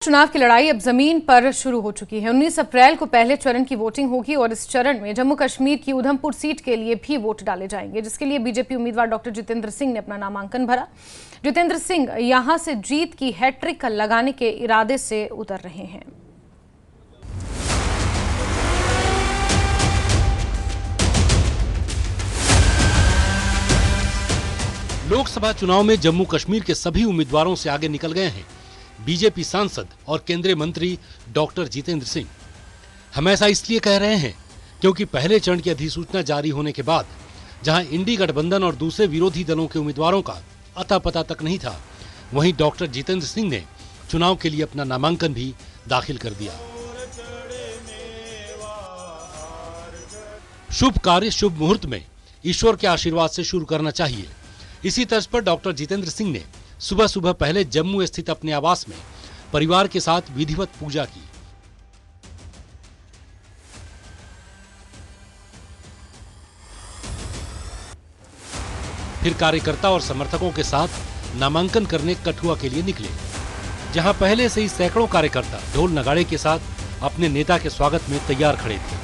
चुनाव की लड़ाई अब जमीन पर शुरू हो चुकी है। 19 अप्रैल को पहले चरण की वोटिंग होगी और इस चरण में जम्मू कश्मीर की उधमपुर सीट के लिए भी वोट डाले जाएंगे, जिसके लिए बीजेपी उम्मीदवार डॉक्टर जितेंद्र सिंह ने अपना नामांकन भरा। जितेंद्र सिंह यहां से जीत की हैट्रिक लगाने के इरादे से उतर रहे हैं। लोकसभा चुनाव में जम्मू कश्मीर के सभी उम्मीदवारों से आगे निकल गए हैं बीजेपी सांसद और केंद्रीय मंत्री डॉक्टर जितेंद्र सिंह। हम ऐसा इसलिए कह रहे हैं क्योंकि पहले चरण की अधिसूचना जारी होने के बाद जहां इंडी गठबंधन और दूसरे विरोधी दलों के उम्मीदवारों का अता पता तक नहीं था, वहीं डॉक्टर जितेंद्र सिंह ने चुनाव के लिए अपना नामांकन भी दाखिल कर दिया। शुभ कार्य शुभ मुहूर्त में ईश्वर के आशीर्वाद से शुरू करना चाहिए। इसी तर्ज पर डॉक्टर जितेंद्र सिंह ने सुबह सुबह पहले जम्मू स्थित अपने आवास में परिवार के साथ विधिवत पूजा की। फिर कार्यकर्ता और समर्थकों के साथ नामांकन करने कठुआ के लिए निकले, जहां पहले से ही सैकड़ों कार्यकर्ता ढोल नगाड़े के साथ अपने नेता के स्वागत में तैयार खड़े थे।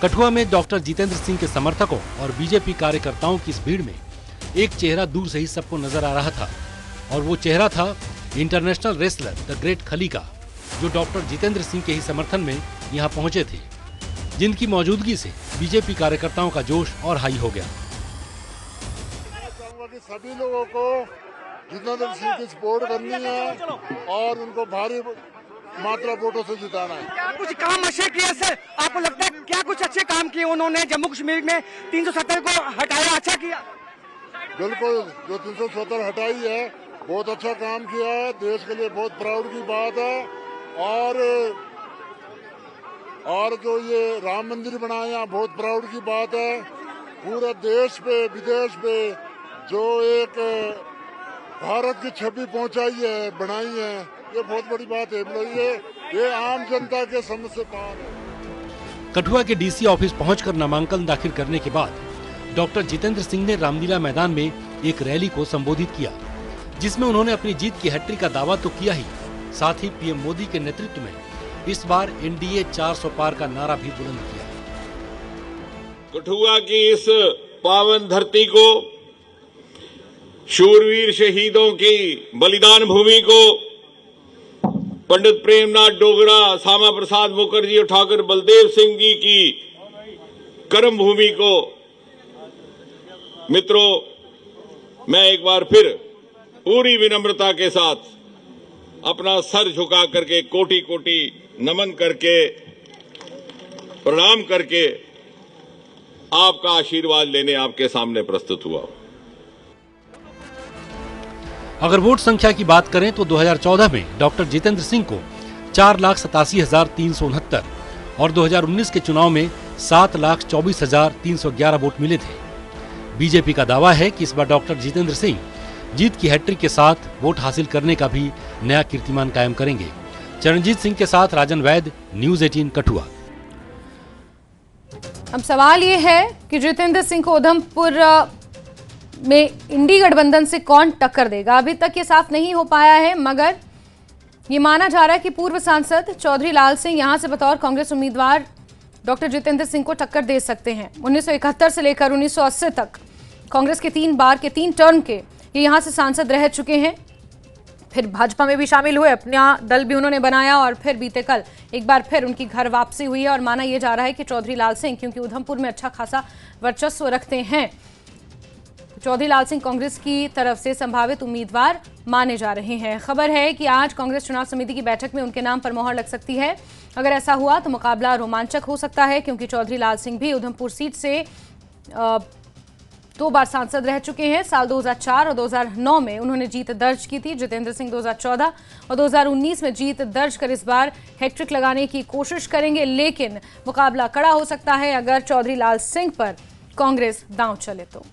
कठुआ में डॉक्टर जितेंद्र सिंह के समर्थकों और बीजेपी कार्यकर्ताओं की इस भीड़ में एक चेहरा दूर से ही सबको नजर आ रहा था, और वो चेहरा था इंटरनेशनल रेसलर द ग्रेट खली का, जो डॉक्टर जितेंद्र सिंह के ही समर्थन में यहाँ पहुंचे थे, जिनकी मौजूदगी से बीजेपी कार्यकर्ताओं का जोश और हाई हो गया। चाहूंगा कि सभी लोगों को जितेंद्र सिंह की सपोर्ट करनी है और उनको भारी मात्रा वोटों से जिताना है। क्या कुछ काम अच्छे किए सर? आपको लगता है क्या कुछ अच्छे काम किए उन्होंने? जम्मू कश्मीर में 370 को हटाया, अच्छा किया। बिल्कुल, जो 370 हटाई है बहुत अच्छा काम किया है, देश के लिए बहुत प्राउड की बात है। और जो ये राम मंदिर बनाया बहुत प्राउड की बात है। पूरे देश पे विदेश पे जो एक भारत की छवि पहुंचाई है, बनाई है, ये बहुत बड़ी बात है। मतलब ये आम जनता के समझ से पार है। कठुआ के डीसी ऑफिस पहुंचकर नामांकन दाखिल करने के बाद डॉक्टर जितेंद्र सिंह ने रामलीला मैदान में एक रैली को संबोधित किया, जिसमें उन्होंने अपनी जीत की हैट्रिक का दावा तो किया ही, साथ ही पीएम मोदी के नेतृत्व में इस बार एनडीए 400 पार का नारा भी बुलंद किया। कठुआ की इस पावन धरती को, शूरवीर शहीदों की बलिदान भूमि को, पंडित प्रेमनाथ डोगरा, श्यामा प्रसाद मुखर्जी और ठाकुर बलदेव सिंह जी की कर्म भूमि को, मित्रों, मैं एक बार फिर पूरी विनम्रता के साथ अपना सर झुका करके कोटि कोटि नमन करके प्रणाम करके आपका आशीर्वाद लेने आपके सामने प्रस्तुत हुआ। अगर वोट संख्या की बात करें तो 2014 में डॉक्टर जितेंद्र सिंह को 4,87,369 और 2019 के चुनाव में 7,24,311 वोट मिले थे। बीजेपी का दावा है कि इस बार डॉक्टर जितेंद्र सिंह जीत की हैट्रिक के साथ वोट हासिल करने का भी नया कीर्तिमान कायम करेंगे। चरणजीत सिंह के साथ राजन वैद, न्यूज़ 18 कठुआ। अब सवाल ये है कि जितेंद्र सिंह को उधमपुर में इंडी गठबंधन से कौन टक्कर देगा। अभी तक ये साफ नहीं हो पाया है, मगर ये माना जा रहा है कि पूर्व सांसद चौधरी लाल सिंह यहां से बतौर कांग्रेस उम्मीदवार डॉक्टर जितेंद्र सिंह को टक्कर दे सकते हैं। 1971 से लेकर 1980 तक कांग्रेस के 3 बार के 3 टर्म के ये यहां से सांसद रह चुके हैं। फिर भाजपा में भी शामिल हुए, अपना दल भी उन्होंने बनाया और फिर बीते कल एक बार फिर उनकी घर वापसी हुई है। और माना यह जा रहा है कि चौधरी लाल सिंह, क्योंकि उधमपुर में अच्छा खासा वर्चस्व रखते हैं, चौधरी लाल सिंह कांग्रेस की तरफ से संभावित उम्मीदवार माने जा रहे हैं। खबर है कि आज कांग्रेस चुनाव समिति की बैठक में उनके नाम पर मोहर लग सकती है। अगर ऐसा हुआ तो मुकाबला रोमांचक हो सकता है, क्योंकि चौधरी लाल सिंह भी उधमपुर सीट से 2 बार सांसद रह चुके हैं। साल 2004 और 2009 में उन्होंने जीत दर्ज की थी। जितेंद्र सिंह 2014 और 2019 में जीत दर्ज कर इस बार हैट्रिक लगाने की कोशिश करेंगे, लेकिन मुकाबला कड़ा हो सकता है अगर चौधरी लाल सिंह पर कांग्रेस दांव चले तो।